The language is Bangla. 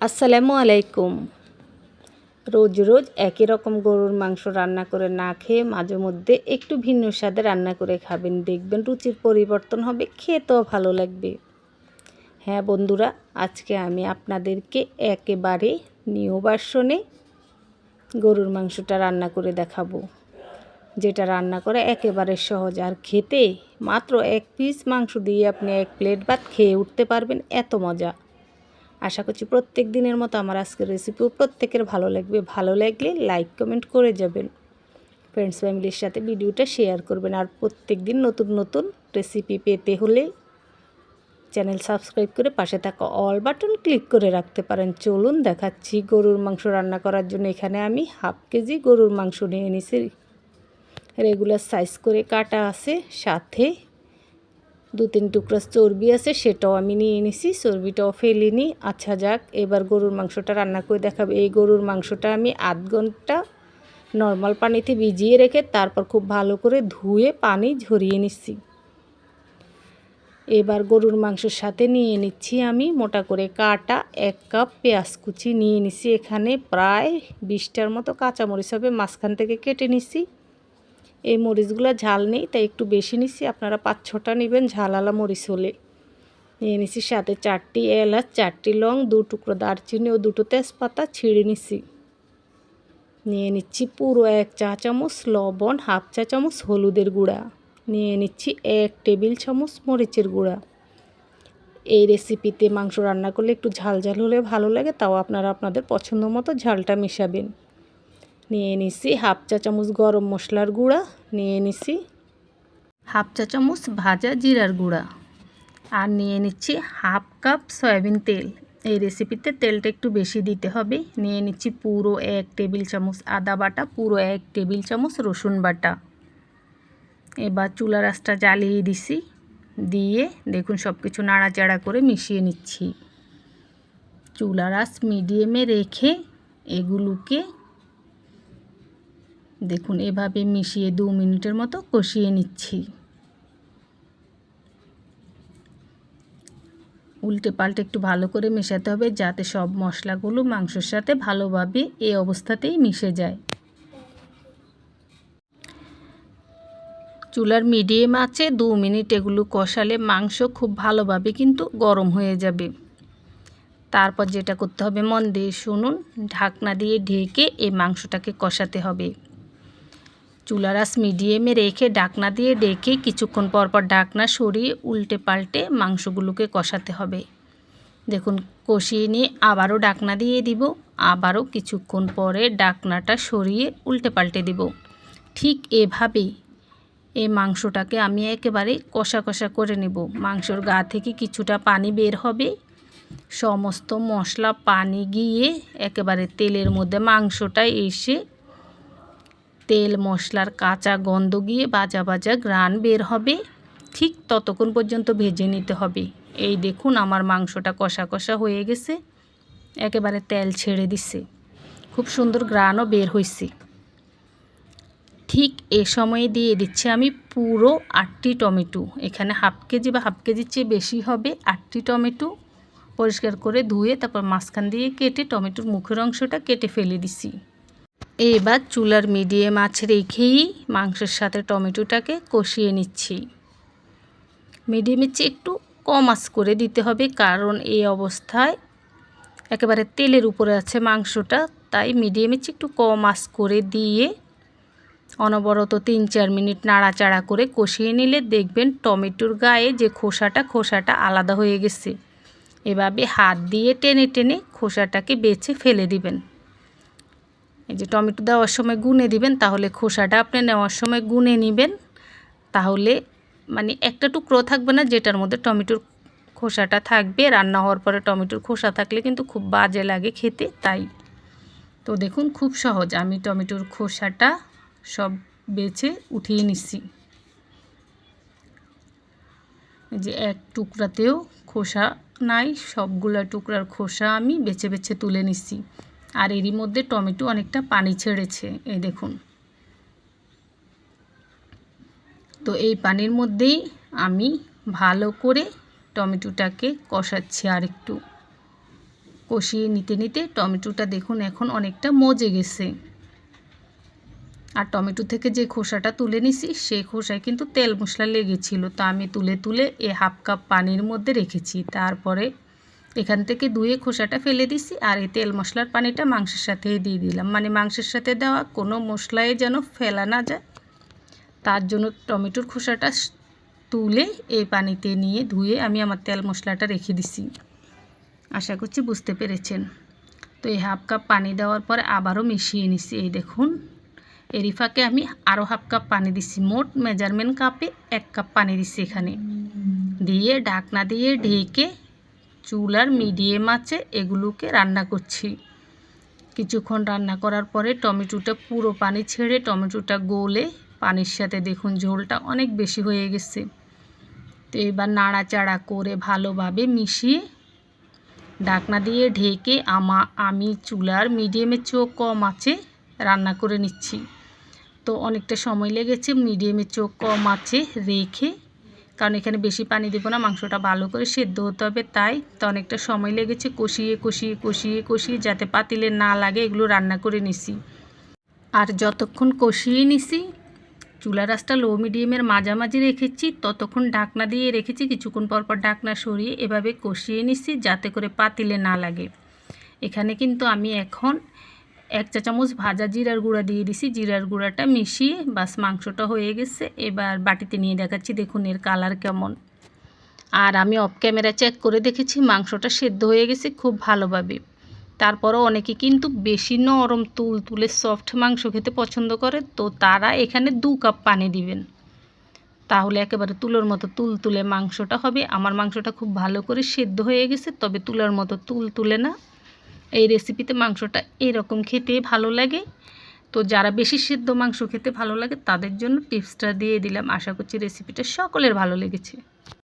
আসসালামু আলাইকুম। রোজ রোজ একই রকম গরুর মাংস রান্না করে না খেয়ে মাঝে মধ্যে একটু ভিন্ন স্বাদে রান্না করে খাবেন, দেখবেন রুচির পরিবর্তন হবে, খেতেও ভালো লাগবে। হ্যাঁ বন্ধুরা, আজকে আমি আপনাদেরকে একেবারে নিউ ভার্সনে গরুর মাংসটা রান্না করে দেখাবো, যেটা রান্না করা একেবারে সহজ আর খেতে মাত্র এক পিস মাংস দিয়ে আপনি এক প্লেট ভাত খেয়ে উঠতে পারবেন, এত মজা। আশা করছি প্রত্যেক দিনের মতো আমার আজকের রেসিপিও প্রত্যেকের ভালো লাগবে। ভালো লাগলে লাইক কমেন্ট করে যাবেন, ফ্রেন্ডস ফ্যামিলির সাথে ভিডিওটা শেয়ার করবেন। আর প্রত্যেক দিন নতুন নতুন রেসিপি পেতে হলে চ্যানেল সাবস্ক্রাইব করে পাশে থাকা অল বাটন ক্লিক করে রাখতে পারেন। চলুন দেখাচ্ছি। গরুর মাংস রান্না করার জন্য এখানে আমি হাফ কেজি গরুর মাংস নিয়ে নিয়েছি, রেগুলার সাইজ করে কাটা আছে, সাথে 2-3 টুকরা চর্বি আছে, সেটাও আমি নিয়ে নিছি, চর্বিটাও ফেলিনি। আচ্ছা যাক, এবার গরুর মাংসটা রান্না করে দেখাবো। এই গরুর মাংসটা আমি আধ ঘন্টা নর্মাল পানিতে ভিজিয়ে রেখে তারপর খুব ভালো করে ধুয়ে পানি ঝরিয়ে নিচ্ছি। এবার গরুর মাংসের সাথে নিয়ে নিচ্ছি আমি মোটা করে কাটা 1 কাপ পেঁয়াজ কুচি নিয়ে নিচ্ছি। এখানে প্রায় 20টার মতো কাঁচামরিচ হবে, মাঝখান থেকে কেটে নিচ্ছি। এই মরিচগুলো ঝাল নেই তাই একটু বেশি নিচ্ছি, আপনারা 5-6টা নেবেন ঝালালা মরিচ হলে। নিয়ে নিচ্ছি সাথে 4টি এলাচ, 4টি লং, 2 টুকরো দারচিনি ও 2টো তেজপাতা ছিঁড়ে নিচ্ছি। নিয়ে নিচ্ছি পুরো 1 চা চামচ লবণ, হাফ চা চামচ হলুদের গুঁড়া, নিয়ে নিচ্ছি 1 টেবিল চামচ মরিচের গুঁড়া। এই রেসিপিতে মাংস রান্না করলে একটু ঝাল ঝাল হলে ভালো লাগে, তাও আপনারা আপনাদের পছন্দ মতো ঝালটা মেশাবেন। নিয়ে নিচ্ছি হাফ চা চামচ গরম মশলার গুঁড়া, নিয়ে নিচ্ছি হাফ চা চামচ ভাজা জিরার গুঁড়া, আর নিয়ে নিচ্ছি হাফ কাপ সয়াবিন তেল। এই রেসিপিতে তেলটা একটু বেশি দিতে হবে। নিয়ে নিচ্ছি পুরো 1 টেবিল চামচ আদা বাটা, পুরো 1 টেবিল চামচ রসুন বাটা। এবার চুলার আঁচটা জ্বালিয়ে দিছি, দিয়ে দেখুন সব কিছু নাড়াচাড়া করে মিশিয়ে নিচ্ছি। চুলার আঁচ মিডিয়ামে রেখে এগুলোকে দেখুন এভাবে মিশিয়ে 2 মিনিটের মতো কষিয়ে নিচ্ছি। উল্টে পাল্টে একটু ভালো করে মেশাতে হবে যাতে সব মশলাগুলো মাংসের সাথে ভালোভাবে এই অবস্থাতেই মিশে যায়। চুলার মিডিয়াম আঁচে 2 মিনিট এগুলো কষালে মাংস খুব ভালোভাবে কিন্তু গরম হয়ে যাবে। তারপর যেটা করতে হবে মন দিয়ে শুনুন, ঢাকনা দিয়ে ঢেকে এই মাংসটাকে কষাতে হবে। চুলার আঁচ মিডিয়ামে রেখে ঢাকনা দিয়ে ঢেকে কিছুক্ষণ পর পর ঢাকনা সরিয়ে উল্টে পাল্টে মাংসগুলোকে কষাতে হবে। দেখুন কষিয়ে নিয়ে আবারও ঢাকনা দিয়ে দিব, আবারও কিছুক্ষণ পরে ঢাকনাটা সরিয়ে উল্টে পাল্টে দিব। ঠিক এভাবেই এই মাংসটাকে আমি একেবারে কষা কষা করে নেব। মাংসর গা থেকে কিছুটা পানি বের হবে, সমস্ত মশলা পানি গিয়ে একেবারে তেলের মধ্যে মাংসটা এসে তেল মশলার কাঁচা গন্ধ গিয়ে ভাজা ভাজা ঘ্রাণ বের হবে। ঠিক ততক্ষণ পর্যন্ত ভেজে নিতে হবে। এই দেখুন আমার মাংসটা কষা কষা হয়ে গেছে, একেবারে তেল ছেড়ে দিচ্ছে, খুব সুন্দর ঘ্রাণও বের হয়েছে। ঠিক এ সময়ে দিয়ে দিচ্ছি আমি পুরো 8টি টমেটো। এখানে হাফ কেজি বা হাফ কেজির চেয়ে বেশি হবে। 8টি টমেটো পরিষ্কার করে ধুয়ে তারপর মাঝখান দিয়ে কেটে টমেটোর মুখের অংশটা কেটে ফেলে দিছি। এবার চুলার মিডিয়াম আঁচ রেখেই মাংসের সাথে টমেটোটাকে কষিয়ে নিচ্ছি। মিডিয়ামের চেয়ে একটু কম আঁচ করে দিতে হবে, কারণ এই অবস্থায় একেবারে তেলের উপরে আছে মাংসটা, তাই মিডিয়ামের চেয়ে একটু কম আঁচ করে দিয়ে অনবরত 3-4 মিনিট নাড়াচাড়া করে কষিয়ে নিলে দেখবেন টমেটোর গায়ে যে খোসাটা আলাদা হয়ে গেছে। এভাবে হাত দিয়ে টেনে টেনে খোসাটাকে বেছে ফেলে দিবেন। এই যে টমেটো দেওয়ার সময় গুনে দিবেন, তাহলে খোসাটা আপনি নেওয়ার সময় গুনে নেবেন, তাহলে মানে একটা টুকরো থাকবে না যেটার মধ্যে টমেটোর খোসাটা থাকবে। রান্না হওয়ার পরে টমেটোর খোসা থাকলে কিন্তু খুব বাজে লাগে খেতে, তাই। তো দেখুন খুব সহজ, আমি টমেটোর খোসাটা সব বেছে উঠিয়ে নিচ্ছি। যে এক টুকরাতেও খোসা নাই, সবগুলা টুকরার খোসা আমি বেছে বেছে তুলে নিচ্ছি। আর এরই মধ্যে টমেটো অনেকটা পানি ছেড়েছে, এই দেখুন। তো এই পানির মধ্যেই আমি ভালো করে টমেটোটাকে কষাচ্ছি। আর একটু কষিয়ে নিতে নিতে টমেটোটা দেখুন এখন অনেকটা মজে গেছে। আর টমেটো থেকে যে খোসাটা তুলে নিছি সেই খোসায় কিন্তু তেল মশলা লেগেছিল, তো আমি তুলে তুলে এই হাফ কাপ পানির মধ্যে রেখেছি। তারপরে এখান থেকে ধুয়ে খোসাটা ফেলে দিছি আর এই তেল মশলার পানিটা মাংসের সাথে দিয়ে দিলাম, মানে মাংসের সাথে দেওয়া কোনো মশলাই যেন ফেলা না যায়, তার জন্য টমেটোর খোসাটা তুলে এই পানিতে নিয়ে ধুয়ে আমি আমার তেল মশলাটা রেখে দিছি। আশা করছি বুঝতে পেরেছেন। তো এই হাফ কাপ পানি দেওয়ার পরে আবারও মিশিয়ে নিছি। এই দেখুন এরই ফাঁকে আমি আরও হাফ কাপ পানি দিছি, মোট মেজারমেন্ট কাপে 1 কাপ পানি দিছি এখানে। দিয়ে ঢাকনা দিয়ে ঢেকে চুলার মিডিয়াম আঁচে এগুলোকে রান্না করছি। কিছুক্ষণ রান্না করার পরে টমেটোটা পুরো পানি ছেড়ে টমেটোটা গলে পানির সাথে দেখুন ঝোলটা অনেক বেশি হয়ে গেছে। তো এবার নাড়াচাড়া করে ভালোভাবে মিশিয়ে ঢাকনা দিয়ে ঢেকে আমি চুলার মিডিয়ামে চোখ কম আঁচে রান্না করে নিচ্ছি। তো অনেকটা সময় লেগেছে মিডিয়ামে চোখ কম আঁচে রেখে, কারণ এখানে বেশি পানি দেবো না, মাংসটা ভালো করে সেদ্ধ হতে হবে, তাই তো অনেকটা সময় লেগেছে কষিয়ে কষিয়ে কষিয়ে কষিয়ে যাতে পাতিলে না লাগে এগুলো রান্না করে নিছি। আর যতক্ষণ কষিয়ে নিছি চুলার আঁচটা লো মিডিয়ামের মাঝামাঝি রেখেছি, ততক্ষণ ঢাকনা দিয়ে রেখেছি। কিছুক্ষণ পর পর ঢাকনা সরিয়ে এভাবে কষিয়ে নিছি যাতে করে পাতিলে না লাগে। এখানে কিন্তু আমি এখন 1 চা চামচ ভাজা জিরার গুঁড়া দিয়ে দিছি। জিরার গুঁড়াটা মিশিয়ে বাস মাংসটা হয়ে গেছে। এবার বাটিতে নিয়ে দেখাচ্ছি, দেখুন এর কালার কেমন। আর আমি অফ ক্যামেরা চেক করে দেখেছি মাংসটা সেদ্ধ হয়ে গেছে খুব ভালোভাবে। তারপরও অনেকে কিন্তু বেশি নরম তুলতুলে সফট মাংস খেতে পছন্দ করে, তো তারা এখানে 2 কাপ পানি দিবেন, তাহলে একেবারে তুলোর মতো তুলতুলে মাংসটা হবে। আমার মাংসটা খুব ভালো করে সেদ্ধ হয়ে গেছে, তবে তুলোর মতো তুলতুলে না। এই রেসিপিতে মাংসটা এরকম খেতে ভালো লাগে। তো যারা বেশি সেদ্ধ মাংস খেতে ভালো লাগে তাদের জন্য টিপসটা দিয়ে দিলাম। আশা করছি রেসিপিটা সকলের ভালো লেগেছে।